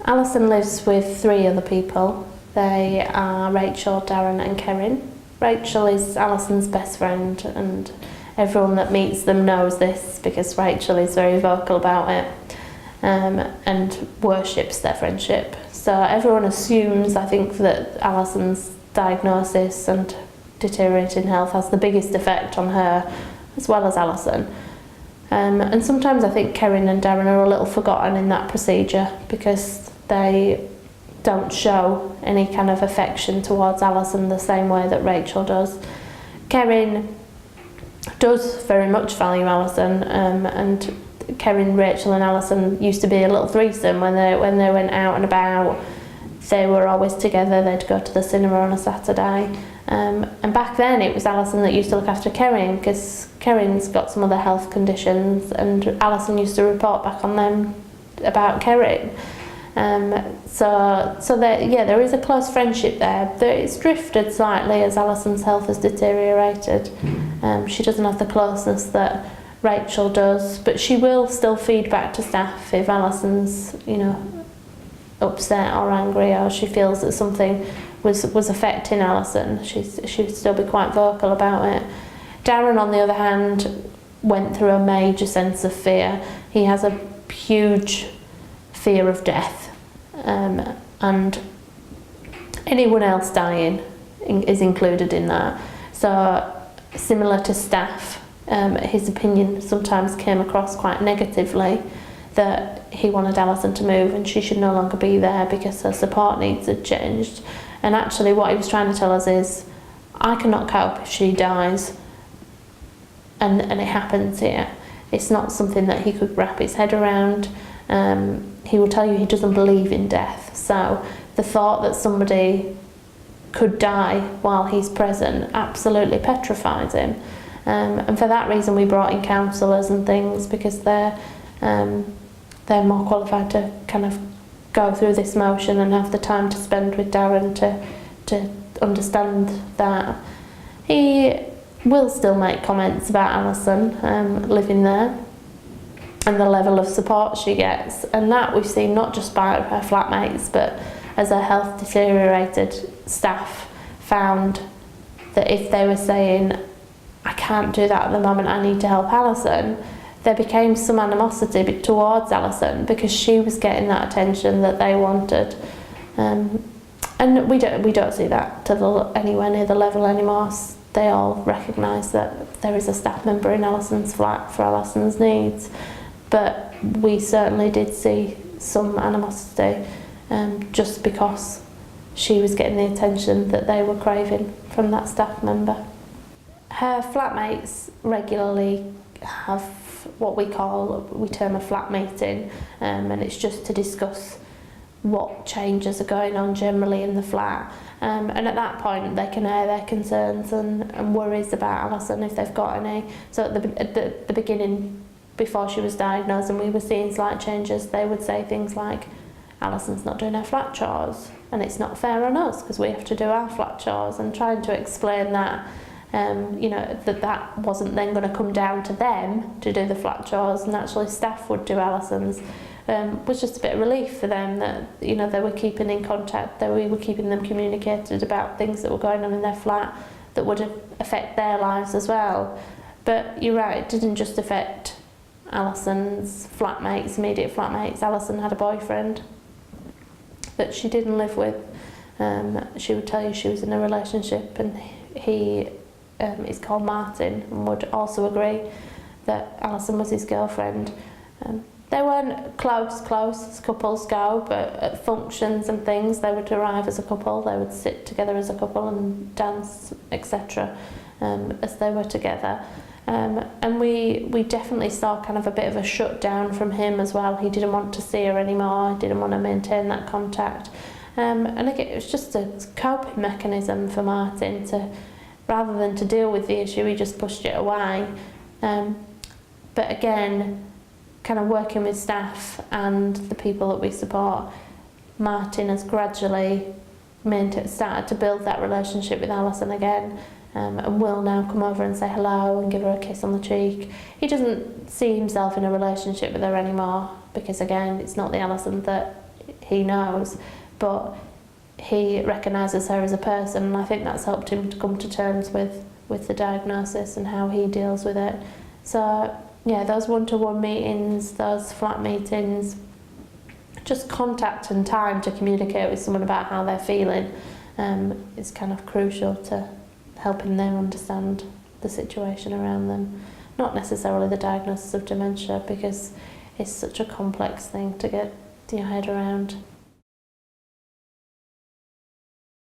Alison lives with 3 other people. They are Rachel, Darren and Kerrin. Rachel is Alison's best friend, and everyone that meets them knows this because Rachel is very vocal about it and worships their friendship. So everyone assumes, I think, that Alison's diagnosis and deteriorating health has the biggest effect on her as well as Alison. And sometimes I think Kerrin and Darren are a little forgotten in that procedure because they don't show any kind of affection towards Alison the same way that Rachel does. Kerrin does very much value Alison, and Kerrin, Rachel and Alison used to be a little threesome when they went out and about. They were always together. They'd go to the cinema on a Saturday. And back then it was Alison that used to look after Kerrin because Kerrin's got some other health conditions, and Alison used to report back on them about Kerrin. So there is a close friendship there. It's drifted slightly as Alison's health has deteriorated. She doesn't have the closeness that Rachel does, but she will still feed back to staff if Alison's, upset or angry, or she feels that something was affecting Alison. She would still be quite vocal about it. Darren, on the other hand, went through a major sense of fear. He has a huge fear of death, and anyone else dying is included in that. So similar to staff, his opinion sometimes came across quite negatively, that he wanted Alison to move and she should no longer be there because her support needs had changed. And actually what he was trying to tell us is, I cannot cope if she dies, and it happens here. It's not something that he could wrap his head around. He will tell you he doesn't believe in death, so the thought that somebody could die while he's present absolutely petrifies him. And for that reason we brought in counsellors and things, because they're more qualified to kind of go through this motion and have the time to spend with Darren to understand that. He will still make comments about Alison living there and the level of support she gets, and that we've seen not just by her flatmates, but as her health deteriorated, staff found that if they were saying, I can't do that at the moment, I need to help Alison, there became some animosity towards Alison because she was getting that attention that they wanted. And we don't see that to anywhere near the level anymore. They all recognise that there is a staff member in Alison's flat for Alison's needs, but we certainly did see some animosity just because she was getting the attention that they were craving from that staff member. Her flatmates regularly have what we term a flat meeting, and it's just to discuss what changes are going on generally in the flat, and at that point they can air their concerns and worries about Alison if they've got any. So at the beginning, before she was diagnosed and we were seeing slight changes, they would say things like, Alison's not doing her flat chores and it's not fair on us because we have to do our flat chores, and trying to explain that that wasn't then going to come down to them to do the flat chores, and actually staff would do Alison's, was just a bit of relief for them that they were keeping in contact, that we were keeping them communicated about things that were going on in their flat that would affect their lives as well. But you're right, it didn't just affect Alison's flatmates, immediate flatmates. Alison had a boyfriend that she didn't live with. She would tell you she was in a relationship, and he is called Martin, and would also agree that Alison was his girlfriend. They weren't close as couples go, but at functions and things they would arrive as a couple, they would sit together as a couple and dance, etc. As they were together. And we definitely saw kind of a bit of a shutdown from him as well. He didn't want to see her anymore, he didn't want to maintain that contact. And again, it was just a coping mechanism for Martin to, rather than to deal with the issue, he just pushed it away. But again, kind of working with staff and the people that we support, Martin has gradually started to build that relationship with Alison again, and will now come over and say hello and give her a kiss on the cheek. He doesn't see himself in a relationship with her anymore because, again, it's not the Alison that he knows, but he recognises her as a person, and I think that's helped him to come to terms with the diagnosis and how he deals with it. So yeah, those one-to-one meetings, those flat meetings, just contact and time to communicate with someone about how they're feeling is kind of crucial to helping them understand the situation around them. Not necessarily the diagnosis of dementia, because it's such a complex thing to get your head around.